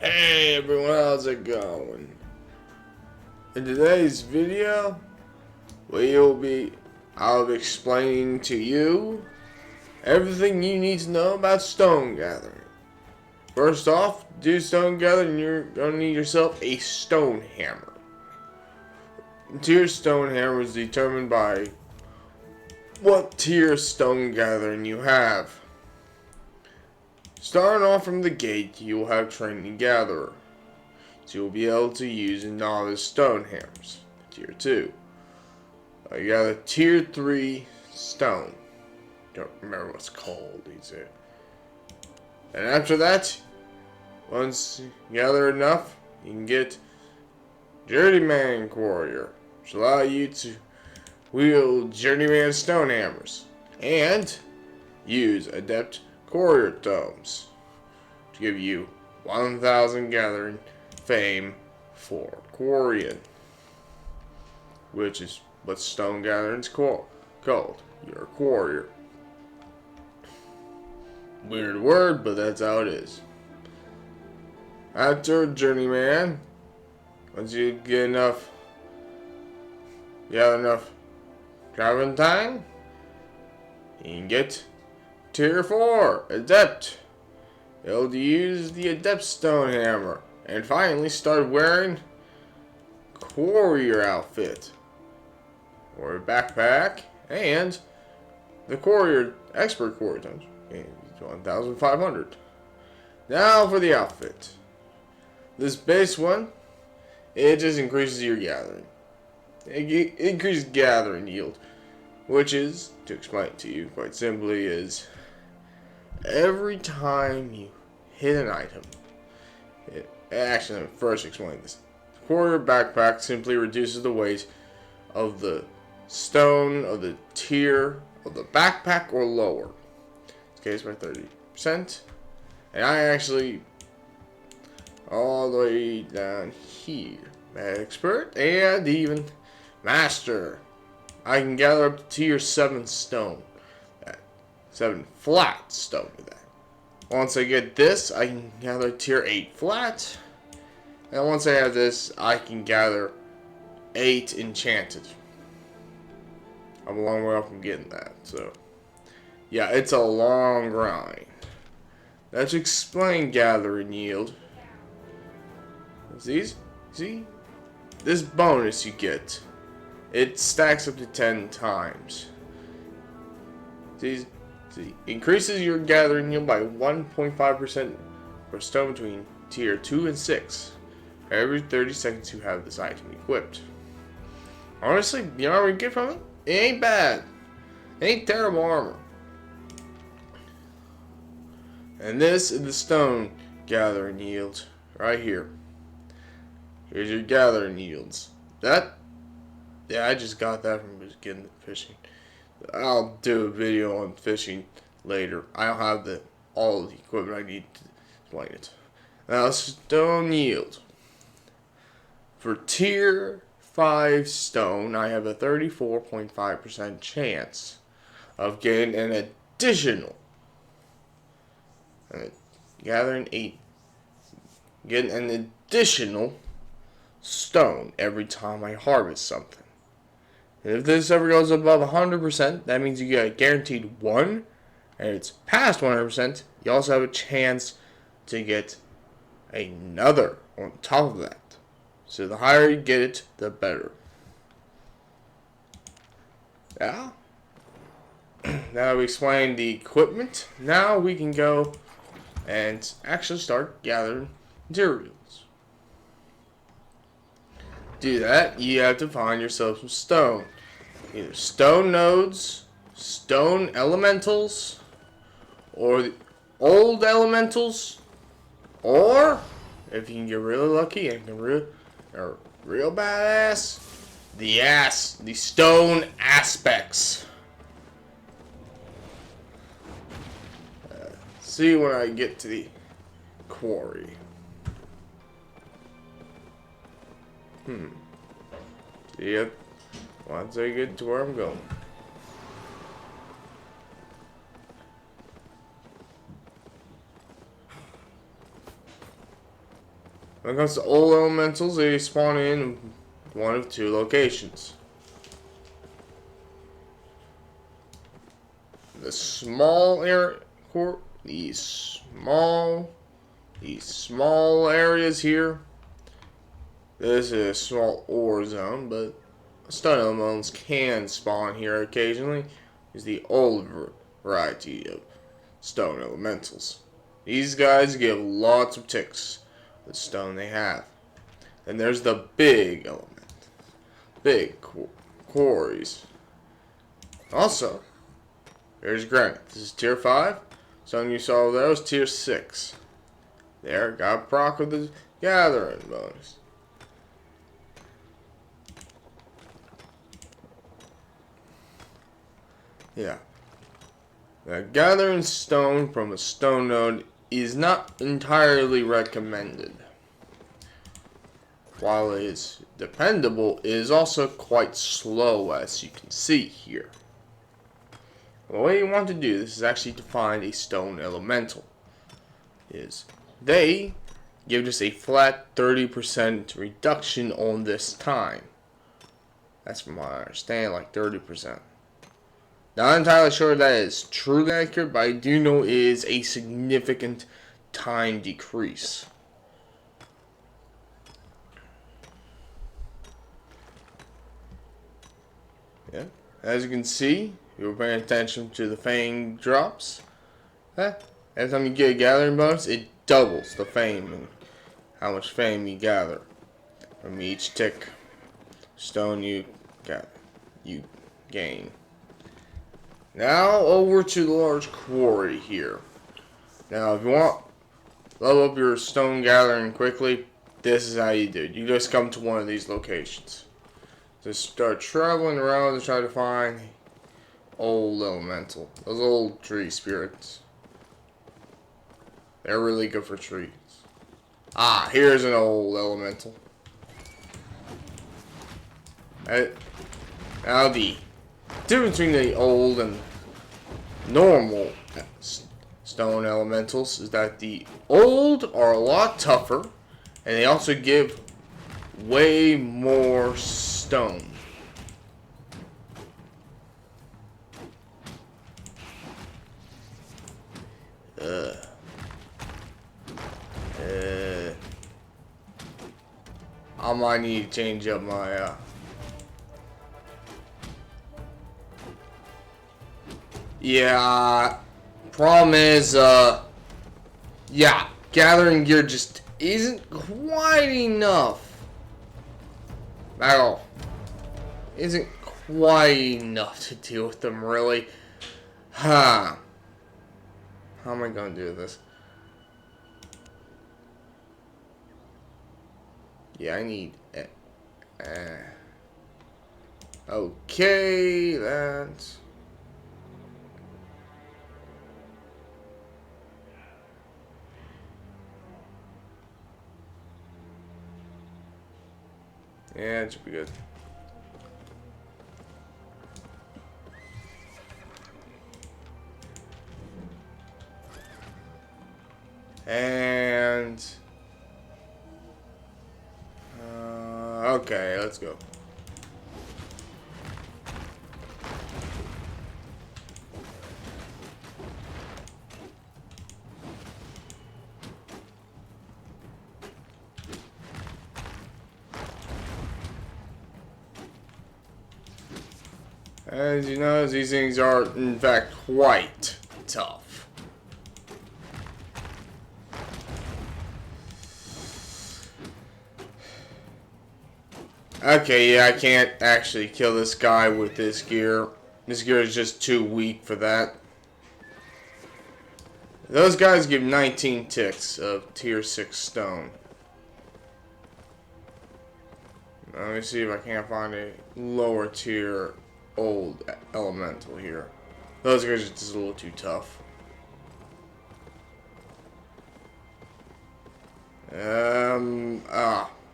Hey everyone, how's it going? In today's video, I'll be explaining to you everything you need to know about stone gathering. First off, to do stone gathering, you're gonna need yourself a stone hammer. Tier stone hammer is determined by what tier stone gathering you have. Starting off from the gate, you will have training gatherer. So you'll be able to use novice stone hammers. Tier 2. You got a tier 3 stone. Don't remember what's called. And after that, once you gather enough, you can get Journeyman Warrior, which allow you to wield Journeyman stone hammers and use Adept Courier Domes to give you 1,000 gathering fame for Quarrying, which is what stone gathering's called. You're a quarrier. Weird word, but that's how it is. After Journeyman, once you get enough traveling time, you can get Tier 4 Adept. Able to use the Adept Stone Hammer and finally start wearing Quarrier outfit or a backpack and the Quarrier Expert Quarrier times 1,500. Now for the outfit. This base one, it just increases your gathering. It increases gathering yield, which is, to explain it to you quite simply, is every time you hit an item, actually, let me first explain this. The Quarrier backpack simply reduces the weight of the stone of the tier of the backpack or lower. In this case, by 30%. And I actually, all the way down here, expert and even master, I can gather up to tier 7 stone. 7 flat stone with that. Once I get this, I can gather tier 8 flat. And once I have this, I can gather 8 enchanted. I'm a long way off from getting that, so yeah, it's a long grind. Let's explain gathering yield. See, this bonus you get, it stacks up to 10 times. See, increases your gathering yield by 1.5% per stone between tier 2 and 6. Every 30 seconds you have this item equipped. Honestly, the armor you get from it, it ain't bad. It ain't terrible armor. And this is the stone gathering yield right here. Here's your gathering yields. Yeah, I just got that from just getting the fishing. I'll do a video on fishing later. I don't have all of the equipment I need to explain it. Now, stone yield. For tier 5 stone, I have a 34.5% chance of getting an additional getting an additional stone every time I harvest something. And if this ever goes above 100%, that means you get a guaranteed 1, and it's past 100%, you also have a chance to get another on top of that. So the higher you get it, the better. Yeah. Now we explained the equipment. Now we can go and actually start gathering materials. To do that, you have to find yourself some stone. Either stone nodes, stone elementals, or the old elementals, or if you can get really lucky and real badass, the stone aspects. See when I get to the quarry. Yep. Once I get to where I'm going. When it comes to old elementals, they spawn in one of two locations. The small area, these small areas here. This is a small ore zone, but stone elementals can spawn here occasionally. Is the old variety of stone elementals. These guys give lots of ticks with stone they have. And there's the big element, big quarries. Also, there's granite. This is tier 5. Stone you saw there was tier 6. There, got proc with the gathering bonus. Yeah. Now, gathering stone from a stone node is not entirely recommended. While it is dependable, it is also quite slow, as you can see here. The way you want to do this is actually to find a stone elemental. They give us a flat 30% reduction on this time. That's from what I understand, like 30%. Not entirely sure that is truly accurate, but I do know it is a significant time decrease. Yeah, as you can see, if you're paying attention to the fame drops. Every time you get a gathering bonus, it doubles the fame and how much fame you gather from each tick stone you gain. Now over to the large quarry here. Now if you want to level up your stone gathering quickly, this is how you do it. You just come to one of these locations. Just start traveling around to try to find old elemental. Those old tree spirits. They're really good for trees. Ah, here's an old elemental. Now the difference between the old and normal stone elementals is that the old are a lot tougher, and they also give way more stone. I might need to change up my yeah, problem is yeah, gathering gear just isn't quite enough. Back off. Isn't quite enough to deal with them, really. Huh. How am I gonna do this? Yeah, I need okay, that's yeah, it should be good. And okay, let's go. As you know, these things are in fact quite tough. Okay, yeah, I can't actually kill this guy with this gear. This gear is just too weak for that. Those guys give 19 ticks of tier 6 stone. Let me see if I can't find a lower tier old elemental here. Those guys are just a little too tough.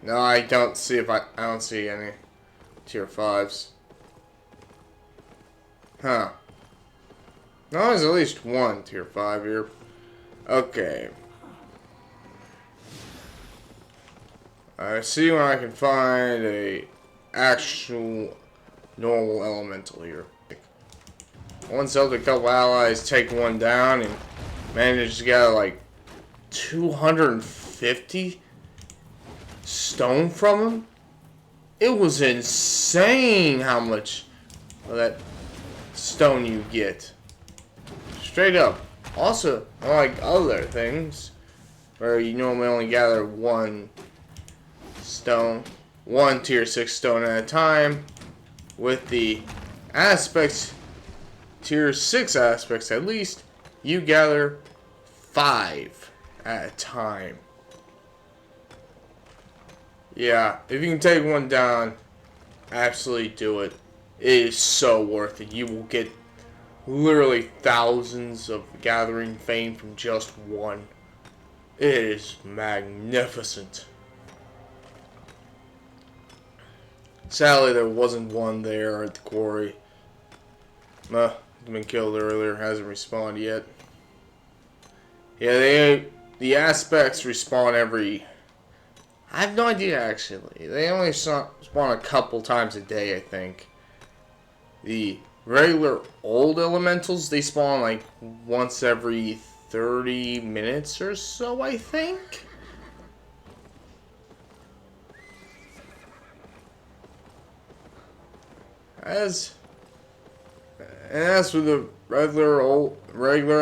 No, I don't see I don't see any tier 5s. Huh. No, there's at least one tier 5 here. Okay. I see when I can find a actual normal elemental here. Once helped a couple allies take one down and managed to get like 250 stone from him. It was insane how much of that stone you get. Straight up. Also, unlike other things, where you normally only gather one tier 6 stone at a time, with the aspects, tier 6 aspects at least, you gather 5 at a time. Yeah, if you can take one down, absolutely do it. It is so worth it. You will get literally thousands of gathering fame from just one. It is magnificent. Sadly, there wasn't one there at the quarry. Been killed earlier, hasn't respawned yet. Yeah, the aspects respawn every... I have no idea, actually. They only spawn a couple times a day, I think. The regular old elementals, they spawn like once every 30 minutes or so, I think. As for the regular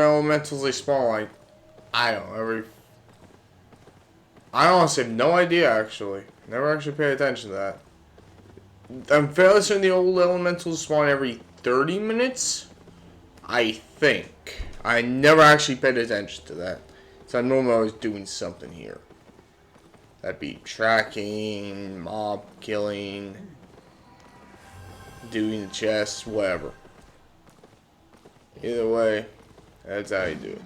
elementals, they spawn like, I don't know, I honestly have no idea, actually. Never actually paid attention to that. I'm fairly certain the old elementals spawn every 30 minutes. I think. I never actually paid attention to that. So I normally always doing something here. That'd be tracking, mob killing, doing the chests, whatever. Either way, that's how you do it.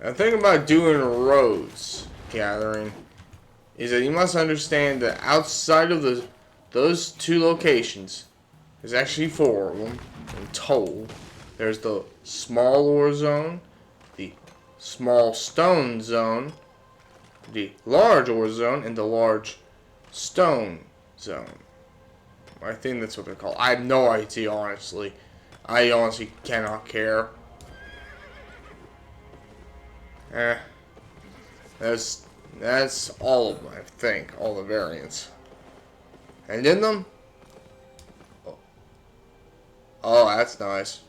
The thing about doing roads gathering is that you must understand that outside of those two locations, there's actually 4 of them in total. There's the small ore zone, the small stone zone, the large ore zone, and the large stone zone. I think that's what they're called. I have no idea, honestly. I honestly cannot care. That's all of them, I think. All the variants. And in them... Oh, that's nice.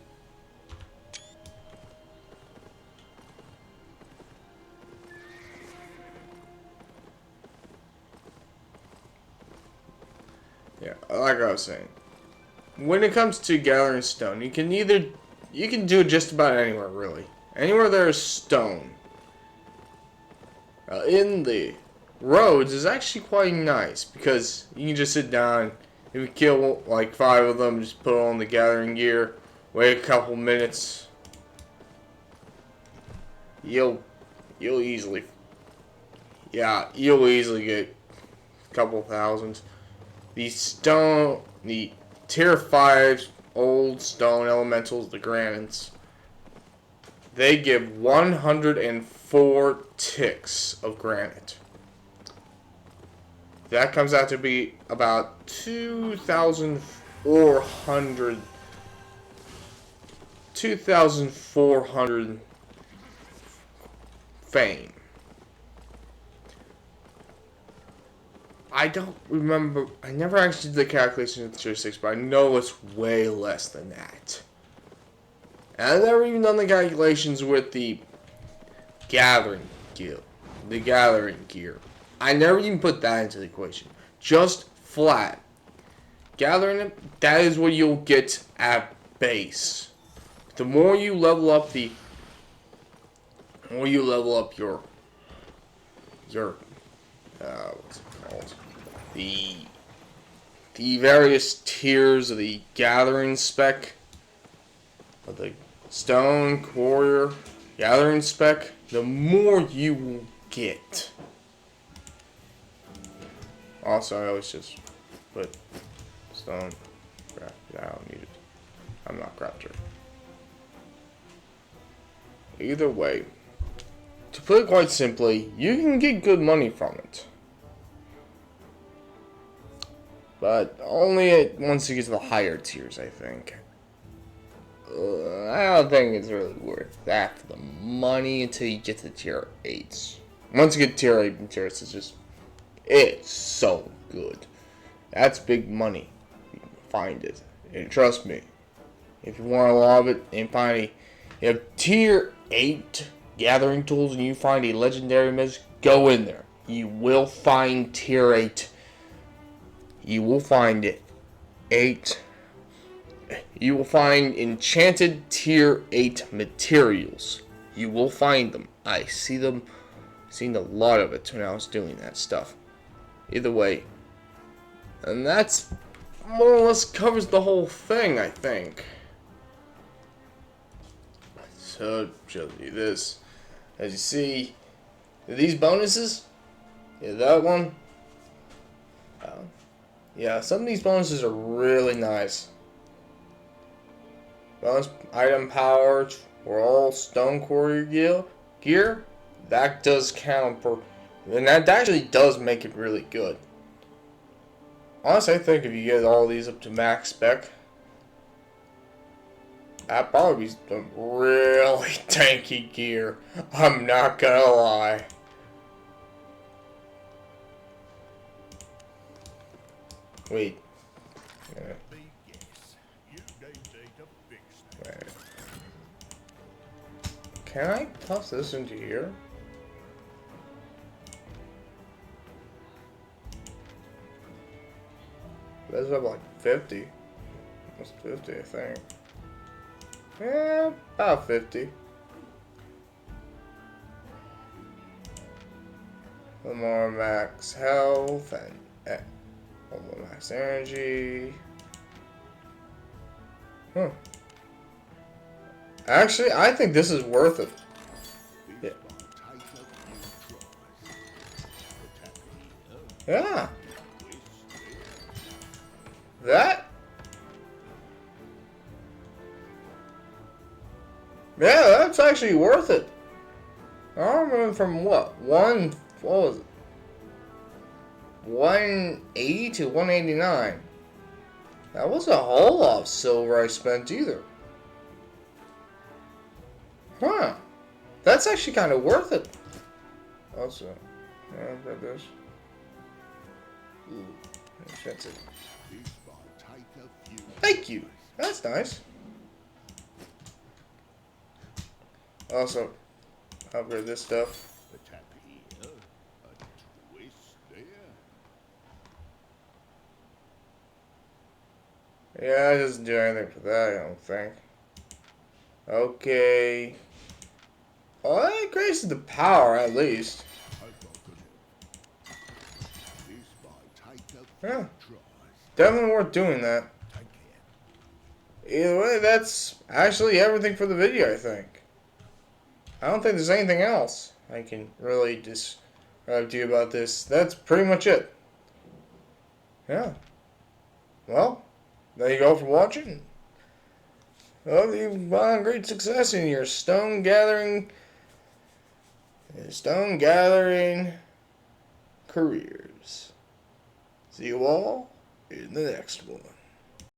Yeah, like I was saying. When it comes to gathering stone, you can do it just about anywhere, really. Anywhere there is stone. In the roads is actually quite nice because you can just sit down. If you kill like 5 of them, just put on the gathering gear, wait a couple minutes. You'll easily get a couple thousand. The tier 5 old stone elementals, the granites, they give 104 ticks of granite. That comes out to be about 2,400 fame. I don't remember. I never actually did the calculation with tier 6, but I know it's way less than that. And I've never even done the calculations with the gathering gear. I never even put that into the equation. Just flat. Gathering it, that is what you'll get at base. The more you level up your what's it called? The various tiers of the gathering spec of the stone warrior gathering spec, the more you will get. Also, I always just put stone craft. I don't need it. I'm not crafter. Either way, put it quite simply, you can get good money from it. But only once you get to the higher tiers, I think. I don't think it's really worth that for the money until you get to tier 8s. Once you get tier 8 and tier 6, it's so good. That's big money. You can find it. And trust me, if you want a lot of it and find you have tier 8 gathering tools and you find a legendary message, go in there. You will find tier 8. You will find it. 8. You will find enchanted tier 8 materials. You will find them. I see them. Seen a lot of it when I was doing that stuff. Either way. And that's more or less covers the whole thing, I think. So, show you this. As you see, these bonuses, yeah, that one. Yeah, some of these bonuses are really nice. Bonus item power for all stone quarry gear. That does count for, and that actually does make it really good. Honestly, I think if you get all these up to max spec, that probably be some really tanky gear. I'm not gonna lie. Wait. Wait. Can I toss this into here? That's up like 50. Almost 50, I think. Yeah, about 50. A little more max health and a little more max energy. Huh. Actually, I think this is worth it. Yeah. Yeah. That? Yeah, that's actually worth it. I remember from what was it? 180 to 189. That wasn't a whole lot of silver I spent either. Huh. That's actually kind of worth it. Also, yeah, I've got this. Ooh, that's it. Thank you. That's nice. Also, upgrade this stuff. Yeah, it doesn't do anything for that, I don't think. Okay. Well, that increases the power, at least. Yeah. Definitely worth doing that. Either way, that's actually everything for the video, I think. I don't think there's anything else I can really describe to you about this. That's pretty much it. Yeah. Well, there you go for watching. Hope you've found great success in your stone gathering careers. See you all in the next one.